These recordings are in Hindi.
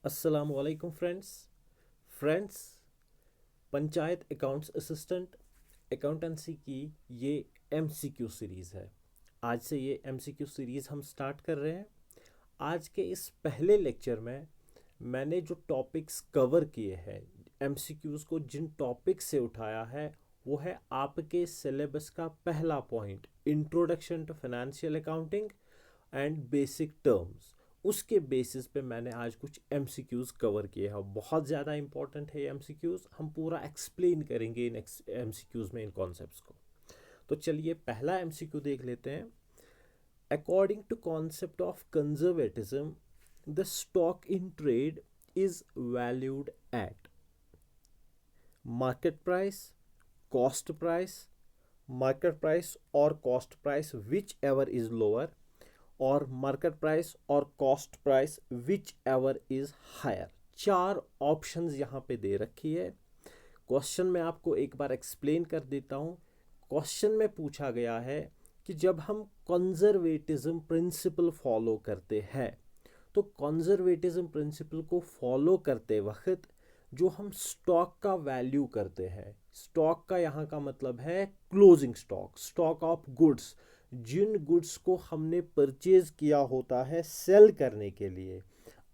अस्सलामुअलैकुम friends panchayat accounts assistant accountancy की ये एमसीक्यू सीरीज़ है। आज से ये एमसीक्यू सीरीज़ हम स्टार्ट कर रहे हैं। आज के इस पहले लेक्चर में मैंने जो टॉपिक्स कवर किए हैं, एमसीक्यूज़ को जिन टॉपिक्स से उठाया है, वो है आपके सिलेबस का पहला point, introduction to financial accounting and basic terms. उसके बेसिस पे मैंने आज कुछ एमसीक्यूज़ कवर किए हैं। बहुत ज़्यादा इंपॉर्टेंट है ये एमसीक्यूज़, हम पूरा एक्सप्लेन करेंगे इन एमसीक्यूज़ में इन कॉन्सेप्ट्स को। तो चलिए पहला एमसीक्यू देख लेते हैं। According to concept of conservatism, the stock in trade is valued at market price, cost price, market price और cost price whichever is lower, और मार्केट प्राइस और cost price whichever is higher. चार ऑप्शंस यहाँ पे दे रखी है। क्वेश्चन में आपको एक बार एक्सप्लेन कर देता हूँ। क्वेश्चन में पूछा गया है कि जब हम कंजर्वेटिज्म प्रिंसिपल फॉलो करते हैं, तो कंजर्वेटिज्म प्रिंसिपल को फॉलो करते वक्त जो हम स्टॉक का वैल्यू करते हैं, स्टॉक का यहाँ का मतलब है closing stock, stock of goods, जिन गुड्स को हमने परचेज किया होता है सेल करने के लिए,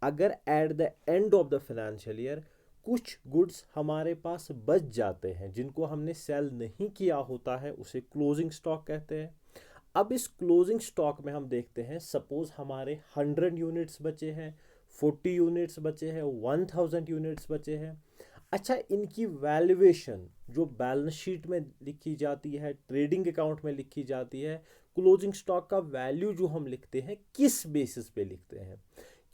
अगर at the end of the financial year कुछ गुड्स हमारे पास बच जाते हैं जिनको हमने सेल नहीं किया होता है, उसे क्लोजिंग स्टॉक कहते हैं। अब इस क्लोजिंग स्टॉक में हम देखते हैं, सपोज हमारे 100 यूनिट्स बचे हैं, 40 यूनिट्स बचे हैं, 1000 यूनिट्स बचे हैं। अच्छा, इनकी वैल्यूएशन जो बैलेंस शीट में लिखी जाती है, ट्रेडिंग अकाउंट में लिखी जाती है, क्लोजिंग स्टॉक का वैल्यू जो हम लिखते हैं किस बेसिस पे लिखते हैं?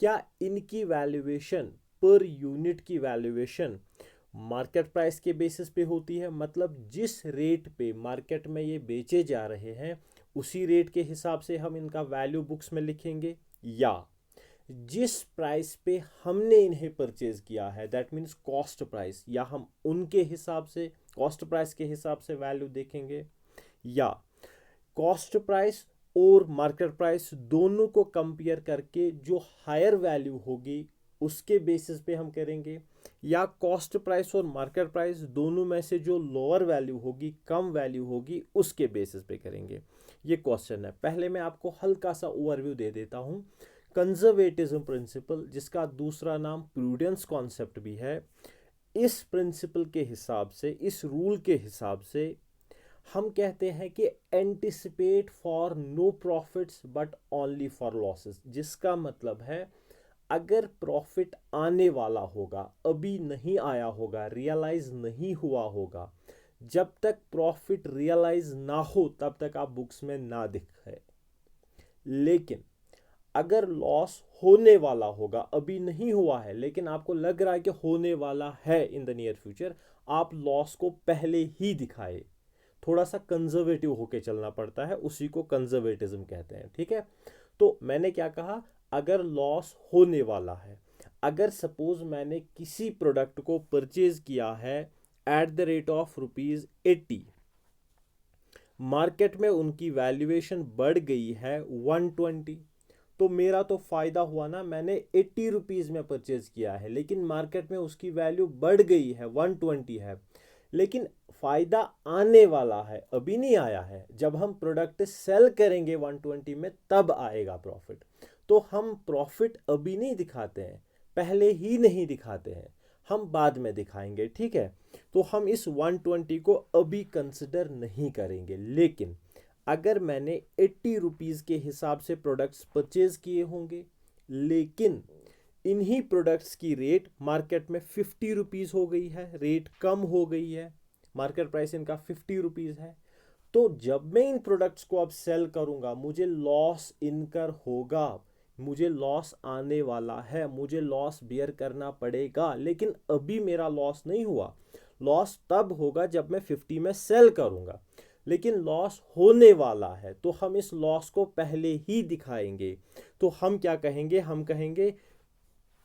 क्या इनकी वैल्यूएशन, पर यूनिट की वैल्यूएशन मार्केट प्राइस के बेसिस पे होती है, मतलब जिस रेट पे मार्केट में ये बेचे जा रहे हैं उसी रेट के हिसाब से हम इनका वैल्यू बुक्स में लिखेंगे, या जिस प्राइस पे हमने इन्हें परचेज किया है, दैट मीन्स कॉस्ट प्राइस, या हम उनके हिसाब से कॉस्ट प्राइस के हिसाब से वैल्यू देखेंगे, या कॉस्ट प्राइस और मार्केट प्राइस दोनों को कंपेयर करके जो हायर वैल्यू होगी उसके बेसिस पे हम करेंगे, या कॉस्ट प्राइस और मार्केट प्राइस दोनों में से जो लोअर वैल्यू होगी, कम वैल्यू होगी, उसके बेसिस पे करेंगे। ये क्वेश्चन है। पहले मैं आपको हल्का सा ओवरव्यू दे देता हूँ। कंजर्वेटिज्म प्रिंसिपल, जिसका दूसरा नाम प्रूडेंस कॉन्सेप्ट भी है, इस प्रिंसिपल के हिसाब से, इस रूल के हिसाब से हम कहते हैं कि anticipate for no profits but only for losses, जिसका मतलब है अगर प्रॉफिट आने वाला होगा, अभी नहीं आया होगा, रियलाइज नहीं हुआ होगा, जब तक प्रॉफिट रियलाइज ना हो तब तक आप बुक्स में ना दिखे। लेकिन अगर लॉस होने वाला होगा, अभी नहीं हुआ है लेकिन आपको लग रहा है कि होने वाला है इन द नियर फ्यूचर, आप लॉस को पहले ही दिखाए। थोड़ा सा कंजर्वेटिव होके चलना पड़ता है, उसी को कंजर्वेटिज्म कहते हैं। ठीक है, तो मैंने क्या कहा, अगर लॉस होने वाला है, अगर सपोज मैंने किसी प्रोडक्ट को परचेज किया है at the rate of ₹80, market में उनकी वैल्यूएशन बढ़ गई है 120, तो मेरा तो फायदा हुआ ना, मैंने 80 रुपीज़ में परचेज किया है लेकिन मार्केट में उसकी वैल्यू बढ़ गई है, 120 है, लेकिन फायदा आने वाला है, अभी नहीं आया है। जब हम प्रोडक्ट सेल करेंगे 120 में तब आएगा प्रॉफिट। तो हम प्रॉफिट अभी नहीं दिखाते हैं, पहले ही नहीं दिखाते हैं, हम बाद में दिखाएंगे। ठीक है, तो हम इस 120 को अभी कंसिडर नहीं करेंगे। लेकिन अगर मैंने 80 रुपीज़ के हिसाब से प्रोडक्ट्स परचेज किए होंगे, लेकिन इन्हीं प्रोडक्ट्स की रेट मार्केट में 50 रुपीज़ हो गई है, रेट कम हो गई है, मार्केट प्राइस इनका 50 रुपीज़ है, तो जब मैं इन प्रोडक्ट्स को अब सेल करूंगा मुझे लॉस इनकर होगा, मुझे लॉस आने वाला है, मुझे लॉस बियर करना पड़ेगा। लेकिन अभी मेरा लॉस नहीं हुआ, लॉस तब होगा जब मैं 50 में सेल करूंगा, लेकिन लॉस होने वाला है, तो हम इस लॉस को पहले ही दिखाएंगे। तो हम क्या कहेंगे, हम कहेंगे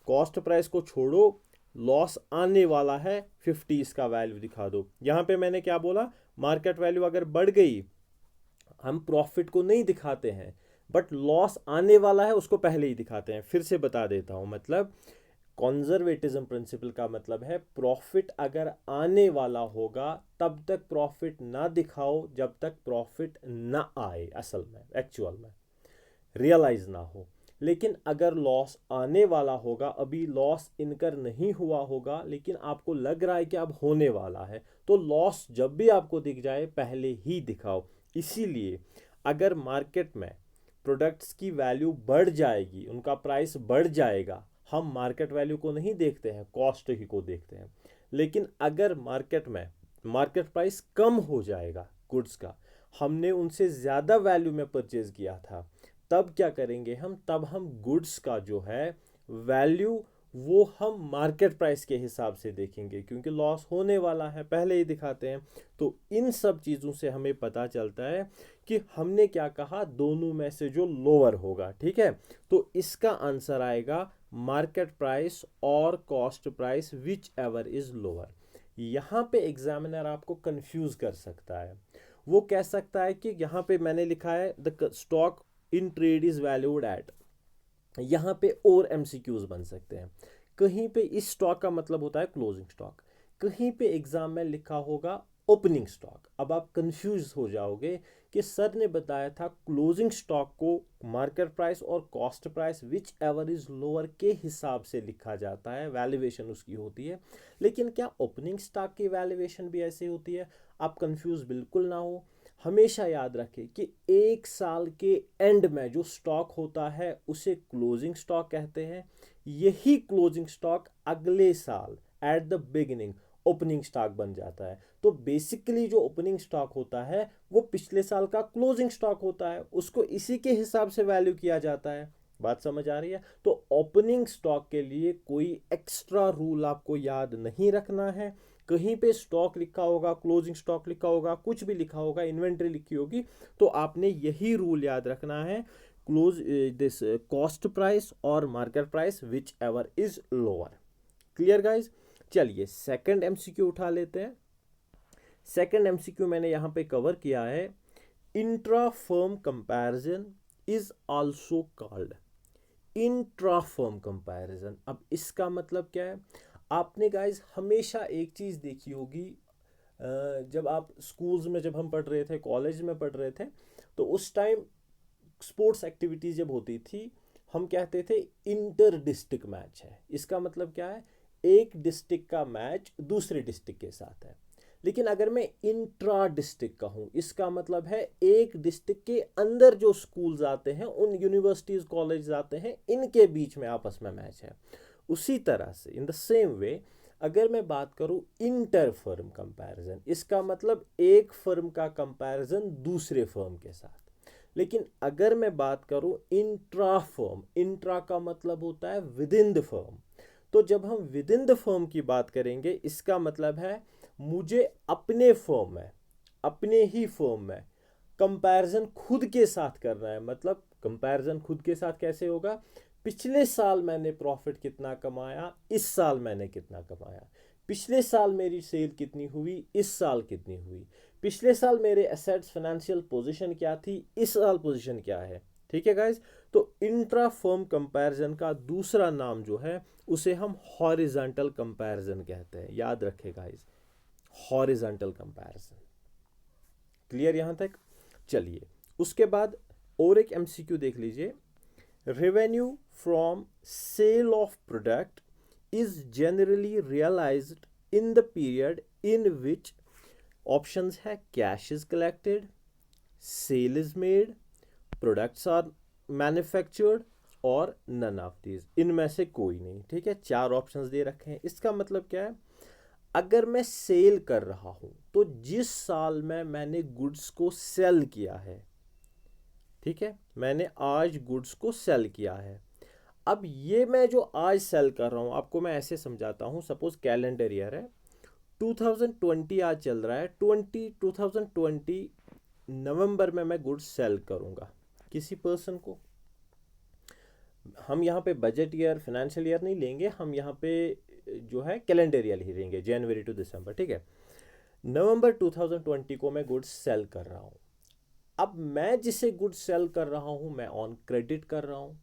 कॉस्ट प्राइस को छोड़ो, लॉस आने वाला है 50, इसका वैल्यू दिखा दो। यहां पे मैंने क्या बोला, मार्केट वैल्यू अगर बढ़ गई हम प्रॉफिट को नहीं दिखाते हैं, बट लॉस आने वाला है उसको पहले ही दिखाते हैं। फिर से बता देता हूं, मतलब कंजर्वेटिज्म प्रिंसिपल का मतलब है प्रॉफिट अगर आने वाला होगा तब तक प्रॉफिट ना दिखाओ जब तक प्रॉफिट ना आए, असल में एक्चुअल में रियलाइज ना हो। लेकिन अगर लॉस आने वाला होगा, अभी लॉस इनकर नहीं हुआ होगा लेकिन आपको लग रहा है कि अब होने वाला है, तो लॉस जब भी आपको दिख जाए पहले ही दिखाओ। इसीलिए अगर मार्केट में प्रोडक्ट्स की वैल्यू बढ़ जाएगी, उनका प्राइस बढ़ जाएगा, हम मार्केट वैल्यू को नहीं देखते हैं, कॉस्ट ही को देखते हैं। लेकिन अगर मार्केट में मार्केट प्राइस कम हो जाएगा गुड्स का, हमने उनसे ज़्यादा वैल्यू में परचेज किया था, तब क्या करेंगे हम, तब हम गुड्स का जो है वैल्यू वो हम मार्केट प्राइस के हिसाब से देखेंगे, क्योंकि लॉस होने वाला है पहले ही दिखाते हैं। तो इन सब चीज़ों से हमें पता चलता है कि हमने क्या कहा, दोनों में से जो लोअर होगा, ठीक है। तो इसका आंसर आएगा मार्केट प्राइस और cost price whichever is lower. यहाँ पे एग्जामिनर आपको कंफ्यूज कर सकता है, वो कह सकता है कि यहाँ पे मैंने लिखा है the stock in trade is valued eight, यहाँ पे और एमसीक्यूज बन सकते हैं। कहीं पे इस स्टॉक का मतलब होता है क्लोजिंग स्टॉक, कहीं पे एग्जाम में लिखा होगा ओपनिंग स्टॉक। अब आप कंफ्यूज हो जाओगे कि सर ने बताया था क्लोजिंग स्टॉक को मार्केट प्राइस और cost price whichever is lower के हिसाब से लिखा जाता है, वैल्यूएशन उसकी होती है। लेकिन क्या ओपनिंग स्टॉक की वैल्यूएशन भी ऐसी होती है? आप कंफ्यूज बिल्कुल ना हो। हमेशा याद रखें कि एक साल के एंड में जो स्टॉक होता है उसे क्लोजिंग स्टॉक कहते हैं। यही क्लोजिंग स्टॉक अगले साल at the beginning opening stock बन जाता है। तो बेसिकली जो ओपनिंग स्टॉक होता है वो पिछले साल का क्लोजिंग स्टॉक होता है, उसको इसी के हिसाब से वैल्यू किया जाता है। बात समझ आ रही है? तो ओपनिंग स्टॉक के लिए कोई एक्स्ट्रा रूल आपको याद नहीं रखना है। कहीं पे स्टॉक लिखा होगा, क्लोजिंग स्टॉक लिखा होगा, कुछ भी लिखा होगा, इन्वेंट्री लिखी होगी, तो आपने यही रूल याद रखना है, क्लोज दिस कॉस्ट प्राइस और market price whichever is lower. Clear guys? चलिए सेकंड एमसीक्यू उठा लेते हैं। सेकंड एमसीक्यू मैंने यहां पे कवर किया है, intra firm comparison is also called. Intra firm comparison, अब इसका मतलब क्या है? आपने गाइज हमेशा एक चीज़ देखी होगी, जब आप स्कूल्स में, जब हम पढ़ रहे थे, कॉलेज में पढ़ रहे थे, तो उस टाइम स्पोर्ट्स एक्टिविटीज जब होती थी, हम कहते थे इंटर डिस्ट्रिक्ट मैच है। इसका मतलब क्या है? एक डिस्ट्रिक्ट का मैच दूसरे डिस्ट्रिक्ट के साथ है। लेकिन अगर मैं इंट्रा डिस्ट्रिक्ट कहूँ, इसका मतलब है एक डिस्ट्रिक्ट के अंदर जो स्कूल्स आते हैं, उन यूनिवर्सिटीज कॉलेज आते हैं, इनके बीच में आपस में मैच है। उसी तरह से इन द सेम वे अगर मैं बात करूं इंटर फर्म कंपैरिजन, इसका मतलब एक फर्म का कंपैरिजन दूसरे फर्म के साथ। लेकिन अगर मैं बात करूं इंट्रा फर्म, इंट्रा का मतलब होता है विद इन द फर्म। तो जब हम विद इन द फर्म की बात करेंगे, इसका मतलब है मुझे अपने फर्म में, अपने ही फर्म में कंपैरिजन खुद के साथ करना है। मतलब कंपैरिजन खुद के साथ कैसे होगा? पिछले साल मैंने प्रॉफिट कितना कमाया, इस साल मैंने कितना कमाया। पिछले साल मेरी सेल कितनी हुई, इस साल कितनी हुई। पिछले साल मेरे एसेट्स फाइनेंशियल पोजीशन क्या थी, इस साल पोजीशन क्या है। ठीक है गाइज? तो इंट्रा फर्म कंपैरिजन का दूसरा नाम जो है उसे हम हॉरिजॉन्टल कंपैरिजन कहते हैं। याद रखें गाइज, हॉरिजॉन्टल कंपैरिजन। क्लियर यहां तक? चलिए उसके बाद और एक एमसीक्यू देख लीजिए। Revenue from sale of product is generally realised in the period in which options है cash is collected, sale is made, products are manufactured और नन ऑफ दीज, इनमें से कोई नहीं। ठीक है, चार ऑप्शंस दे रखे हैं। इसका मतलब क्या है? अगर मैं सेल कर रहा हूं तो जिस साल में मैंने गुड्स को सेल किया है, ठीक है, मैंने आज गुड्स को सेल किया है। अब ये मैं जो आज सेल कर रहा हूं, आपको मैं ऐसे समझाता हूं। सपोज कैलेंडर ईयर है 2020, आज चल रहा है 2020 नवंबर में मैं गुड्स सेल करूंगा किसी पर्सन को। हम यहाँ पे बजट ईयर, फाइनेंशियल ईयर नहीं लेंगे, हम यहाँ पे जो है कैलेंडर ईयर ही लेंगे, जनवरी टू दिसंबर। ठीक है, नवंबर 2020 को मैं गुड्स सेल कर रहा हूँ। अब मैं जिसे गुड्स सेल कर रहा हूँ मैं ऑन क्रेडिट कर रहा हूँ।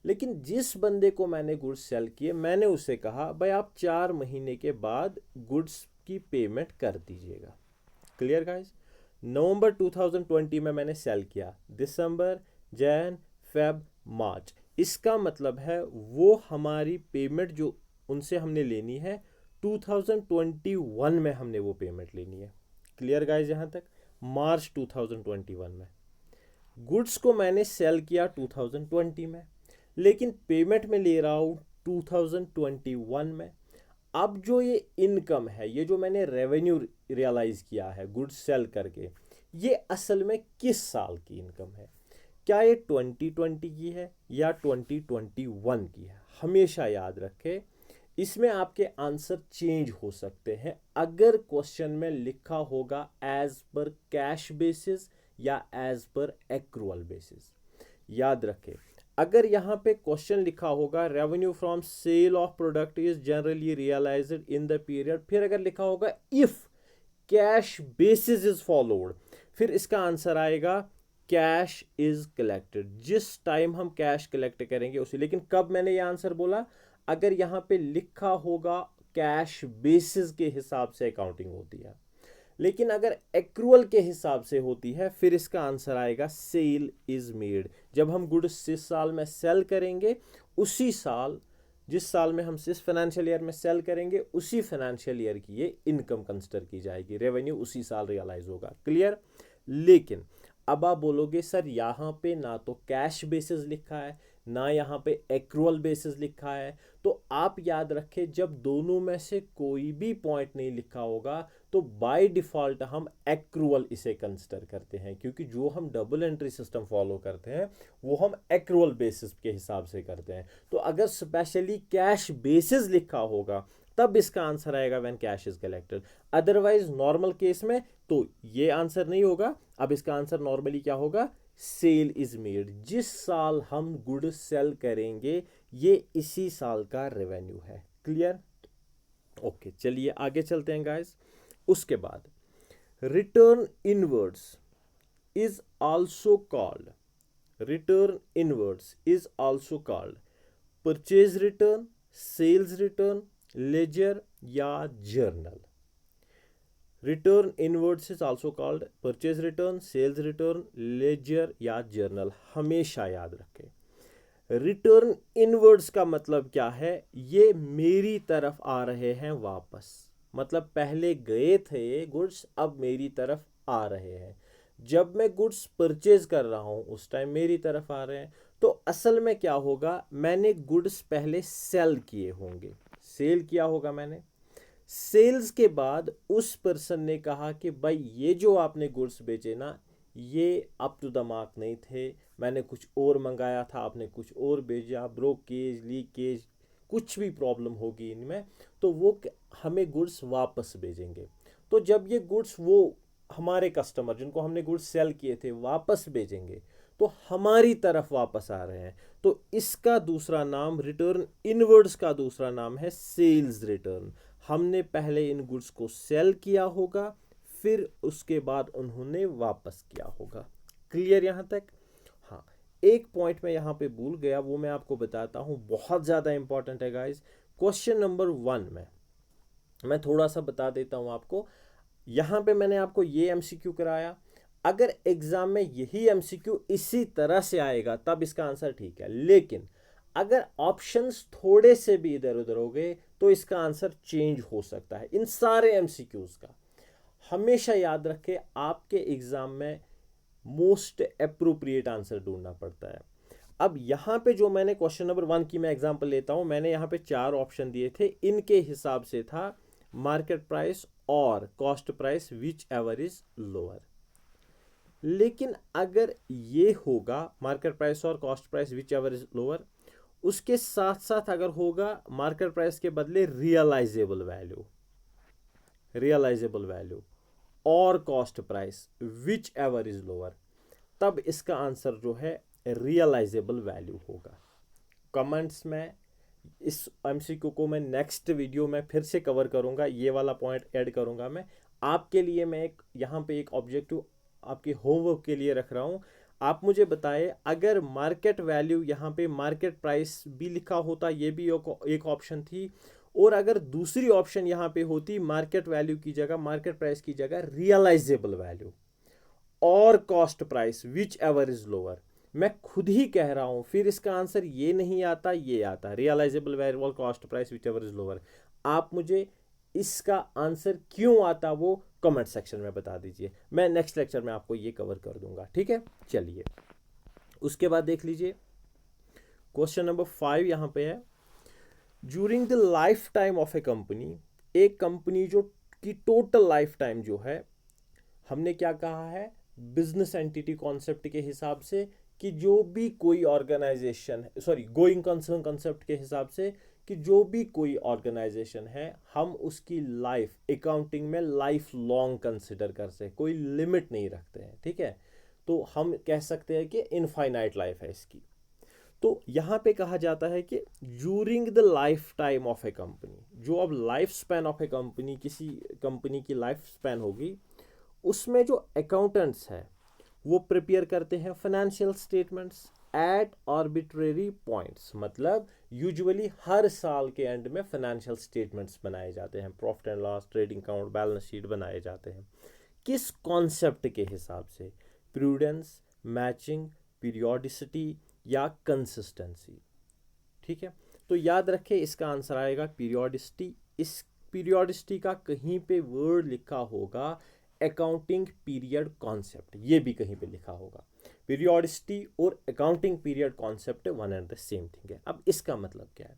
लेकिन जिस बंदे को मैंने गुड्स सेल किए मैंने उसे कहा भाई आप 4 महीने के बाद गुड्स की पेमेंट कर दीजिएगा। Clear guys? नवंबर 2020 में मैंने सेल किया, दिसंबर, जैन, फेब, मार्च, इसका मतलब है वो हमारी पेमेंट जो उनसे हमने लेनी है 2021 में हमने वो पेमेंट लेनी है। क्लियर गाइस यहाँ तक? मार्च 2021 में गुड्स को मैंने सेल किया 2020 में, लेकिन पेमेंट में ले रहा हूँ 2021 में। अब जो ये इनकम है, ये जो मैंने रेवेन्यू रियलाइज किया है गुड्स सेल करके, ये असल में किस साल की इनकम है? क्या ये 2020 की है या 2021 की है? हमेशा याद रखें, इसमें आपके आंसर चेंज हो सकते हैं अगर क्वेश्चन में लिखा होगा एज पर कैश बेसिस या एज पर एक्रूअल बेसिस। याद रखें, अगर यहाँ पे क्वेश्चन लिखा होगा revenue from sale of product is generally realised in the period, फिर अगर लिखा होगा if cash basis is followed, फिर इसका आंसर आएगा कैश इज कलेक्टेड। जिस टाइम हम कैश कलेक्ट करेंगे उसी। लेकिन कब मैंने ये आंसर बोला? अगर यहाँ पे लिखा होगा कैश बेसिस के हिसाब से अकाउंटिंग होती है, लेकिन अगर एक्रूअल के हिसाब से होती है फिर इसका आंसर आएगा सेल इज मेड। जब हम गुड्स जिस साल में सेल करेंगे उसी साल, जिस साल में हम जिस फाइनेंशियल ईयर में सेल करेंगे उसी फाइनेंशियल ईयर की ये इनकम कंसिडर की जाएगी, रेवेन्यू उसी साल रियलाइज होगा। क्लियर? लेकिन अब आप बोलोगे सर यहाँ पे ना तो कैश बेसिस लिखा है ना यहाँ पे एक्रूअल बेसिस लिखा है, तो आप याद रखें जब दोनों में से कोई भी पॉइंट नहीं लिखा होगा तो बाय डिफॉल्ट हम एक्रूअल इसे कंसिडर करते हैं, क्योंकि जो हम डबल एंट्री सिस्टम फॉलो करते हैं वो हम एक्रूअल बेसिस के हिसाब से करते हैं। तो अगर स्पेशली कैश बेसिस लिखा होगा तब इसका आंसर आएगा when cash is collected. Otherwise normal case में तो ये आंसर नहीं होगा। अब इसका आंसर नॉर्मली क्या होगा? Sale is made. जिस साल हम गुड सेल करेंगे ये इसी साल का रेवेन्यू है। क्लियर? ओके, चलिए आगे चलते हैं गाइस। उसके बाद return inwards is also called, return inwards is also called purchase return, sales return, ledger या journal. Return inwards is also called purchase return, sales return, ledger या जर्नल। हमेशा याद रखें, रिटर्न इनवर्ड्स का मतलब क्या है? ये मेरी तरफ आ रहे हैं वापस, मतलब पहले गए थे गुड्स अब मेरी तरफ आ रहे हैं। जब मैं गुड्स परचेज कर रहा हूं उस टाइम मेरी तरफ आ रहे हैं। तो असल में क्या होगा? मैंने गुड्स पहले सेल किए होंगे, सेल किया होगा मैंने। सेल्स के बाद उस पर्सन ने कहा कि भाई ये जो आपने गुड्स बेचे ना ये अप टू द मार्क नहीं थे, मैंने कुछ और मंगाया था, आपने कुछ और भेजा, ब्रोकेज, लीकेज, कुछ भी प्रॉब्लम होगी इनमें, तो वो हमें गुड्स वापस भेजेंगे। तो जब ये गुड्स वो हमारे कस्टमर जिनको हमने गुड्स सेल किए थे वापस भेजेंगे तो हमारी तरफ वापस आ रहे हैं, तो इसका दूसरा नाम, रिटर्न इनवर्ड्स का दूसरा नाम है सेल्स रिटर्न। हमने पहले इन गुड्स को सेल किया होगा फिर उसके बाद उन्होंने वापस किया होगा। क्लियर यहाँ तक? हाँ, एक पॉइंट मैं यहाँ पे भूल गया, वो मैं आपको बताता हूँ, बहुत ज़्यादा इंपॉर्टेंट है गाइस। क्वेश्चन नंबर 1 में मैं थोड़ा सा बता देता हूँ आपको। यहाँ पे मैंने आपको ये एमसीक्यू कराया, अगर एग्जाम में यही एमसीक्यू इसी तरह से आएगा तब इसका आंसर ठीक है, लेकिन अगर ऑप्शंस थोड़े से भी इधर उधर हो गए तो इसका आंसर चेंज हो सकता है। इन सारे एमसीक्यूज का हमेशा याद रखें, आपके एग्जाम में मोस्ट अप्रोप्रिएट आंसर ढूंढना पड़ता है। अब यहाँ पे जो मैंने क्वेश्चन नंबर 1 की मैं एग्जांपल लेता हूँ, मैंने यहाँ पे 4 ऑप्शन दिए थे, इनके हिसाब से था मार्केट प्राइस और cost price whichever is lower. लेकिन अगर ये होगा मार्केट प्राइस और cost price whichever is lower, उसके साथ साथ अगर होगा मार्केट प्राइस के बदले रियलाइजेबल वैल्यू, रियलाइजेबल वैल्यू और cost price whichever is lower, तब इसका आंसर जो है रियलाइजेबल वैल्यू होगा। कमेंट्स में इस एमसीक्यू को मैं नेक्स्ट वीडियो में फिर से कवर करूंगा, ये वाला पॉइंट ऐड करूंगा मैं आपके लिए। मैं एक यहाँ पे एक ऑब्जेक्टिव आपके होमवर्क के लिए रख रहा हूँ। आप मुझे बताएं, अगर मार्केट वैल्यू यहाँ पे मार्केट प्राइस भी लिखा होता, ये भी एक ऑप्शन थी, और अगर दूसरी ऑप्शन यहाँ पे होती मार्केट वैल्यू की जगह, मार्केट प्राइस की जगह रियलाइजेबल वैल्यू और cost price whichever is lower, मैं खुद ही कह रहा हूं, फिर इसका आंसर ये नहीं आता, ये आता रियलाइजेबल वैल्यू और cost price whichever is lower. आप मुझे इसका आंसर क्यों आता वो कमेंट सेक्शन में बता दीजिए, मैं नेक्स्ट लेक्चर में आपको ये कवर कर दूंगा, ठीक है। चलिए उसके बाद देख लीजिए क्वेश्चन नंबर 5 यहां पे है, during the life time of a company, एक कंपनी जो की टोटल लाइफ टाइम जो है, हमने क्या कहा है बिजनेस एंटिटी कॉन्सेप्ट के हिसाब से, कि जो भी कोई ऑर्गेनाइजेशन है, सॉरी गोइंग कंसर्न कॉन्सेप्ट के हिसाब से, कि जो भी कोई ऑर्गेनाइजेशन है हम उसकी लाइफ अकाउंटिंग में लाइफ लॉन्ग कंसिडर करते हैं, कोई लिमिट नहीं रखते हैं, ठीक है। तो हम कह सकते हैं कि इनफाइनाइट लाइफ है इसकी। तो यहाँ पे कहा जाता है कि during the life time of a company, जो अब life span of a company, किसी कंपनी की लाइफ स्पैन होगी, उसमें जो अकाउंटेंट्स हैं वो प्रिपेयर करते हैं financial statements at arbitrary points, मतलब यूजुअली हर साल के एंड में फाइनेंशियल स्टेटमेंट्स बनाए जाते हैं, profit and loss, trading account, balance sheet बनाए जाते हैं। किस कॉन्सेप्ट के हिसाब से, प्रूडेंस, मैचिंग, पीरियोडिसिटी या कंसिस्टेंसी, ठीक है। तो याद रखें इसका आंसर आएगा पीरियोडिसिटी। इस पीरियोडिसिटी का कहीं पे वर्ड लिखा होगा अकाउंटिंग पीरियड कॉन्सेप्ट, ये भी कहीं पे लिखा होगा। पीरियोडिसिटी और accounting period concept one and the same thing है। अब इसका मतलब क्या है,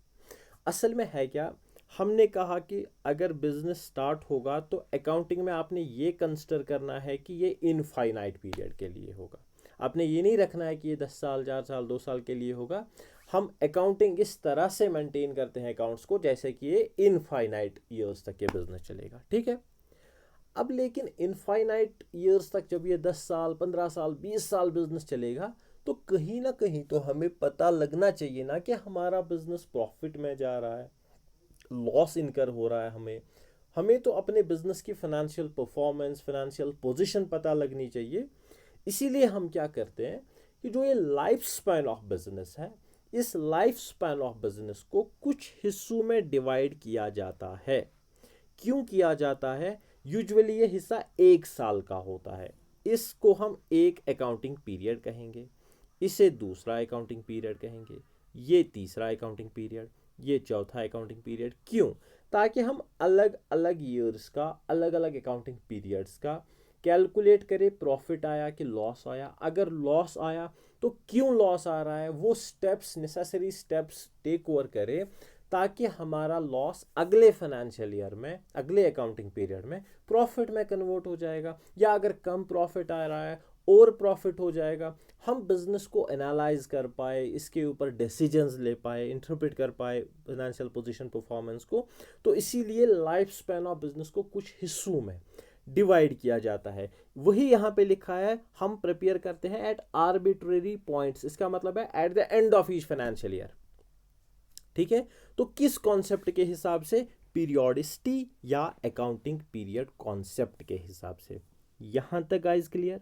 असल में है क्या, हमने कहा कि अगर बिजनेस स्टार्ट होगा तो अकाउंटिंग में आपने ये कंसिडर करना है कि ये इनफाइनाइट पीरियड के लिए होगा, आपने ये नहीं रखना है कि ये 10 साल, 4 साल, 2 साल के लिए होगा। हम अकाउंटिंग इस तरह से मेंटेन करते हैं अकाउंट्स को जैसे कि ये इनफाइनाइट ईयर्स तक ये बिजनेस चलेगा, ठीक है। अब लेकिन इनफाइनाइट ईयर्स तक जब ये 10 साल, 15 साल, 20 साल बिजनेस चलेगा, तो कहीं ना कहीं तो हमें पता लगना चाहिए ना कि हमारा बिजनेस प्रॉफिट में जा रहा है, लॉस इनकर हो रहा है। हमें तो अपने बिजनेस की फाइनेंशियल परफॉर्मेंस, फाइनेंशियल पोजीशन पता लगनी चाहिए। इसीलिए हम क्या करते हैं कि जो ये लाइफ स्पैन ऑफ बिजनेस है, इस लाइफ स्पैन ऑफ बिजनेस को कुछ हिस्सों में डिवाइड किया जाता है। क्यों किया जाता है, यूजुअली ये हिस्सा 1 साल का होता है, इसको हम एक अकाउंटिंग पीरियड कहेंगे, इसे दूसरा अकाउंटिंग पीरियड कहेंगे, ये तीसरा अकाउंटिंग पीरियड, ये चौथा अकाउंटिंग पीरियड। क्यों, ताकि हम अलग अलग ईयर्स का, अलग अलग अकाउंटिंग पीरियड्स का कैलकुलेट करें, प्रॉफिट आया कि लॉस आया, अगर लॉस आया तो क्यों लॉस आ रहा है, वो steps, necessary steps take over करें, ताकि हमारा लॉस अगले फाइनेंशियल ईयर में, अगले अकाउंटिंग पीरियड में प्रॉफिट में कन्वर्ट हो जाएगा, या अगर कम प्रॉफिट आ रहा है और प्रॉफिट हो जाएगा, हम बिजनेस को एनालाइज कर पाए, इसके ऊपर डिसीजंस ले पाए, इंटरप्रेट कर पाए फाइनेंशियल पोजीशन, परफॉर्मेंस को। तो इसीलिए लाइफ स्पैन ऑफ बिजनेस को कुछ हिस्सों में डिवाइड किया जाता है। वही यहाँ पे लिखा है, हम प्रिपेयर करते हैं एट आर्बिट्रेरी पॉइंट्स, इसका मतलब है at the end of each financial year, ठीक है। तो किस कॉन्सेप्ट के हिसाब से, पीरियोडिसिटी या अकाउंटिंग पीरियड कॉन्सेप्ट के हिसाब से। यहां तक गाइस क्लियर,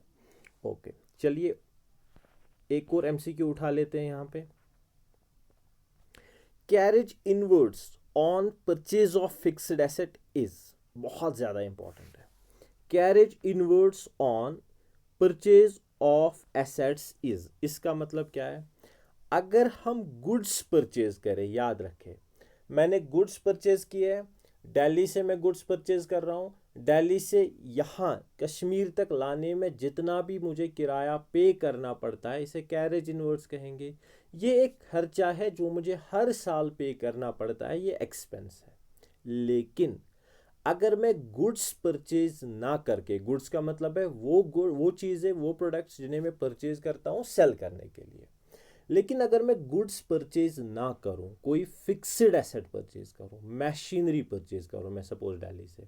ओके। चलिए एक और एमसीक्यू उठा लेते हैं यहां पे, carriage inwards on purchase of fixed asset is, बहुत ज्यादा इंपॉर्टेंट है। Carriage inwards on purchase of assets is, इसका मतलब क्या है, अगर हम गुड्स परचेज करें, याद रखें मैंने गुड्स परचेज किए हैं, दिल्ली से मैं गुड्स परचेज कर रहा हूँ, दिल्ली से यहाँ कश्मीर तक लाने में जितना भी मुझे किराया पे करना पड़ता है, इसे कैरेज इनवर्ड्स कहेंगे। ये एक खर्चा है जो मुझे हर साल पे करना पड़ता है, ये एक्सपेंस है। लेकिन अगर मैं गुड्स परचेज ना करके, गुड्स का मतलब है वो चीज़ें, वो प्रोडक्ट्स जिन्हें मैं परचेज करता हूँ सेल करने के लिए, लेकिन अगर मैं गुड्स परचेज ना करूं, कोई फिक्स्ड एसेट परचेज करूं, मशीनरी परचेज करूं मैं सपोज दिल्ली से,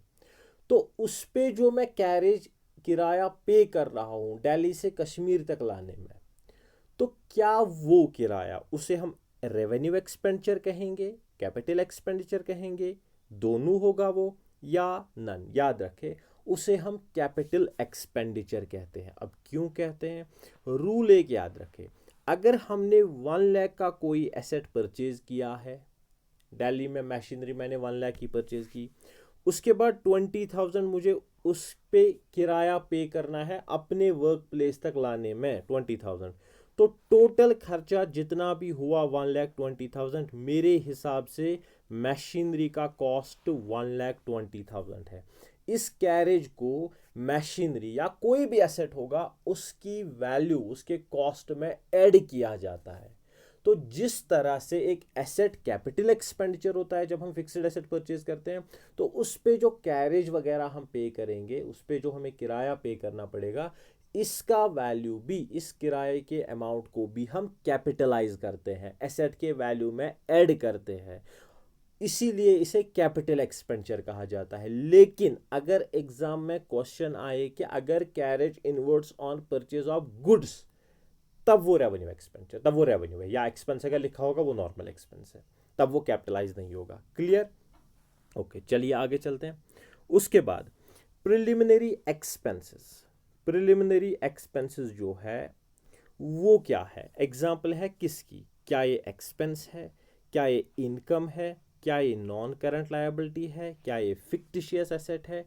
तो उस पे जो मैं कैरेज किराया पे कर रहा हूं दिल्ली से कश्मीर तक लाने में, तो क्या वो किराया, उसे हम रेवेन्यू एक्सपेंडिचर कहेंगे, कैपिटल एक्सपेंडिचर कहेंगे, दोनों होगा वो, या नन। याद रखें उसे हम कैपिटल एक्सपेंडिचर कहते हैं। अब क्यों कहते हैं, रूल एक याद रखें, अगर हमने 1 लाख का कोई एसेट परचेज किया है, दिल्ली में मशीनरी मैंने 1 लाख की परचेज की, उसके बाद 20,000 मुझे उस पे किराया पे करना है अपने वर्क प्लेस तक लाने में 20,000, तो टोटल खर्चा जितना भी हुआ 1,20,000 मेरे हिसाब से मशीनरी का कॉस्ट 1,20,000 है। इस कैरेज को मशीनरी या कोई भी एसेट होगा उसकी वैल्यू उसके कॉस्ट में ऐड किया जाता है। तो जिस तरह से एक एसेट कैपिटल एक्सपेंडिचर होता है जब हम फिक्स्ड एसेट परचेज करते हैं, तो उस पे जो कैरेज वगैरह हम पे करेंगे, उस पे जो हमें किराया पे करना पड़ेगा, इसका वैल्यू भी, इस किराए के अमाउंट को भी हम कैपिटलाइज करते हैं, एसेट के वैल्यू में ऐड करते हैं, इसीलिए इसे कैपिटल एक्सपेंडिचर कहा जाता है। लेकिन अगर एग्जाम में क्वेश्चन आए कि अगर carriage inverts on purchase of goods, तब वो रेवेन्यू एक्सपेंडिचर, तब वो रेवेन्यू है, या एक्सपेंस अगर लिखा होगा वो नॉर्मल एक्सपेंस है, तब वो कैपिटलाइज नहीं होगा। क्लियर? ओके, चलिए आगे चलते हैं। उसके बाद प्रिलिमिनरी एक्सपेंसेस। प्रिलिमिनरी एक्सपेंसेस जो है वो क्या है, एग्जाम्पल है किसकी, क्या ये एक्सपेंस है, क्या ये इनकम है, क्या ये नॉन करंट लायबिलिटी है, क्या ये फिक्टिशियस एसेट है।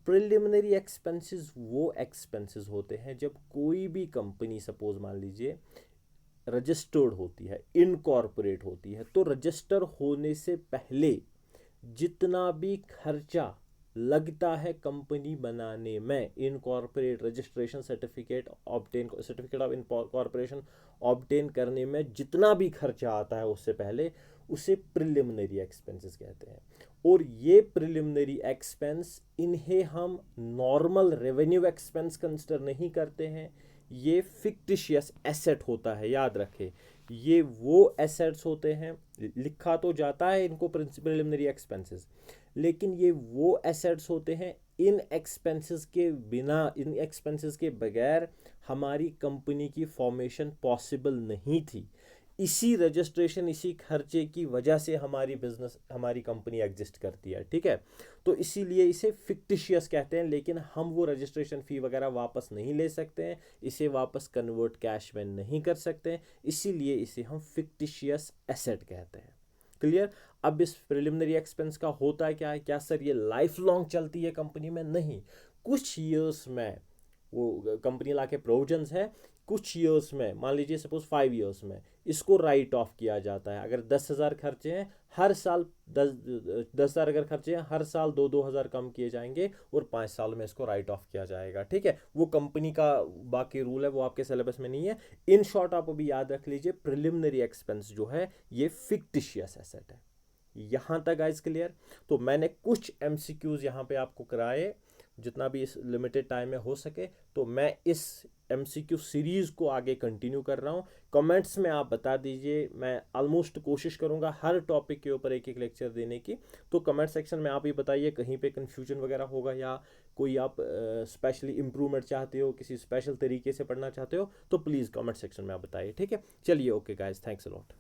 प्रिलिमिनरी एक्सपेंसेस वो एक्सपेंसेस होते हैं जब कोई भी कंपनी, सपोज मान लीजिए रजिस्टर्ड होती है, इनकॉर्पोरेट होती है, तो रजिस्टर होने से पहले जितना भी खर्चा लगता है कंपनी बनाने में, incorporate registration certificate obtain, certificate of incorporation obtain करने में जितना भी खर्चा आता है उससे पहले, उसे प्रिलिमिनरी एक्सपेंसेस कहते हैं। और ये प्रिलिमिनरी एक्सपेंस, इन्हें हम नॉर्मल रेवेन्यू एक्सपेंस कंसिडर नहीं करते हैं, ये फिक्टिशियस एसेट होता है, याद रखें। ये वो एसेट्स होते हैं, लिखा तो जाता है इनको प्रिलिमिनरी एक्सपेंसेस, लेकिन ये वो एसेट्स होते हैं, इन एक्सपेंसेस के बिना, इन एक्सपेंसेस के बगैर हमारी कंपनी की फॉर्मेशन पॉसिबल नहीं थी। इसी रजिस्ट्रेशन, इसी खर्चे की वजह से हमारी बिजनेस, हमारी कंपनी एग्जिस्ट करती है, ठीक है। तो इसीलिए इसे फिक्टिशियस कहते हैं, लेकिन हम वो रजिस्ट्रेशन फ़ी वगैरह वापस नहीं ले सकते हैं, इसे वापस कन्वर्ट कैश में नहीं कर सकते हैं, इसीलिए इसे हम फिक्टिशियस एसेट कहते हैं। क्लियर? अब इस प्रिलिमिनरी एक्सपेंस का होता क्या है, क्या सर ये लाइफ लॉन्ग चलती है कंपनी में? नहीं, कुछ ईयर्स में वो कंपनी ला के प्रोविजंस है, कुछ ईयर्स में, मान लीजिए सपोज 5 ईयर्स में इसको राइट ऑफ किया जाता है। अगर 10,000 खर्चे हैं, हर साल 10,000 अगर खर्चे हैं, हर साल 2-2 हज़ार कम किए जाएंगे और 5 साल में इसको राइट ऑफ किया जाएगा, ठीक है। वो कंपनी का बाकी रूल है, वो आपके सिलेबस में नहीं है। इन शॉर्ट आप अभी याद रख लीजिए, प्रिलिमिनरी एक्सपेंस जो है ये फिक्टिशियस एसेट है। यहाँ तक गाइस क्लियर? तो मैंने कुछ MCQs यहाँ पे आपको कराए, जितना भी इस लिमिटेड टाइम में हो सके, तो मैं इस MCQ सीरीज़ को आगे कंटिन्यू कर रहा हूँ। कमेंट्स में आप बता दीजिए, मैं ऑलमोस्ट कोशिश करूँगा हर टॉपिक के ऊपर एक एक लेक्चर देने की। तो कमेंट सेक्शन में आप ही बताइए कहीं पे कन्फ्यूजन वगैरह होगा, या कोई आप स्पेशली इम्प्रूवमेंट चाहते हो, किसी स्पेशल तरीके से पढ़ना चाहते हो, तो प्लीज़ कमेंट सेक्शन में आप बताइए, ठीक है। चलिए, okay guys, thanks a lot.